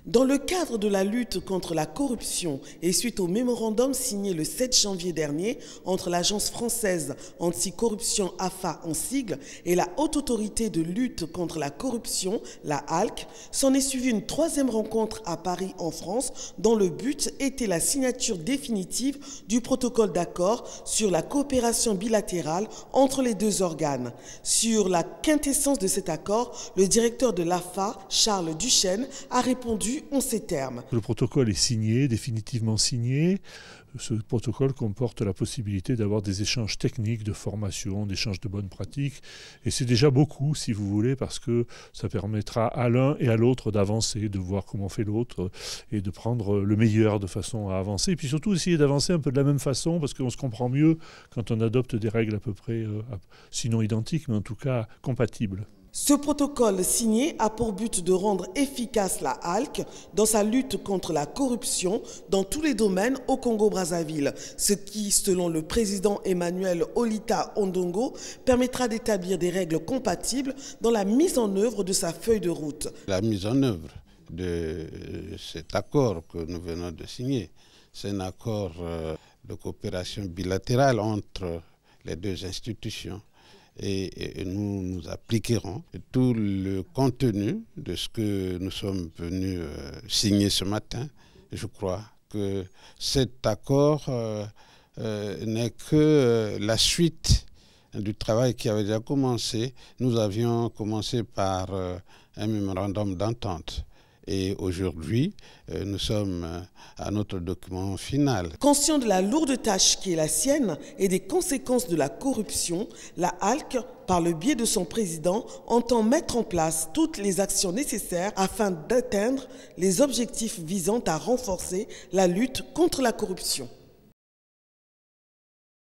Dans le cadre de la lutte contre la corruption et suite au mémorandum signé le 7 janvier dernier entre l'Agence française anticorruption AFA en sigle et la Haute Autorité de lutte contre la corruption, la HALC, s'en est suivie une troisième rencontre à Paris en France dont le but était la signature définitive du protocole d'accord sur la coopération bilatérale entre les deux organes. Sur la quintessence de cet accord, le directeur de l'AFA, Charles Duchesne, a répondu en ces termes. Le protocole est signé, définitivement signé. Ce protocole comporte la possibilité d'avoir des échanges techniques, de formation, d'échanges de bonnes pratiques. Et c'est déjà beaucoup, si vous voulez, parce que ça permettra à l'un et à l'autre d'avancer, de voir comment fait l'autre et de prendre le meilleur de façon à avancer. Et puis surtout essayer d'avancer un peu de la même façon, parce qu'on se comprend mieux quand on adopte des règles à peu près, sinon identiques, mais en tout cas compatibles. Ce protocole signé a pour but de rendre efficace la HALC dans sa lutte contre la corruption dans tous les domaines au Congo-Brazzaville, ce qui, selon le président Emmanuel Olita Ondongo, permettra d'établir des règles compatibles dans la mise en œuvre de sa feuille de route. La mise en œuvre de cet accord que nous venons de signer, c'est un accord de coopération bilatérale entre les deux institutions. Et nous appliquerons tout le contenu de ce que nous sommes venus signer ce matin. Je crois que cet accord n'est que la suite du travail qui avait déjà commencé. Nous avions commencé par un mémorandum d'entente. Et aujourd'hui, nous sommes à notre document final. Conscient de la lourde tâche qui est la sienne et des conséquences de la corruption, la HALC, par le biais de son président, entend mettre en place toutes les actions nécessaires afin d'atteindre les objectifs visant à renforcer la lutte contre la corruption.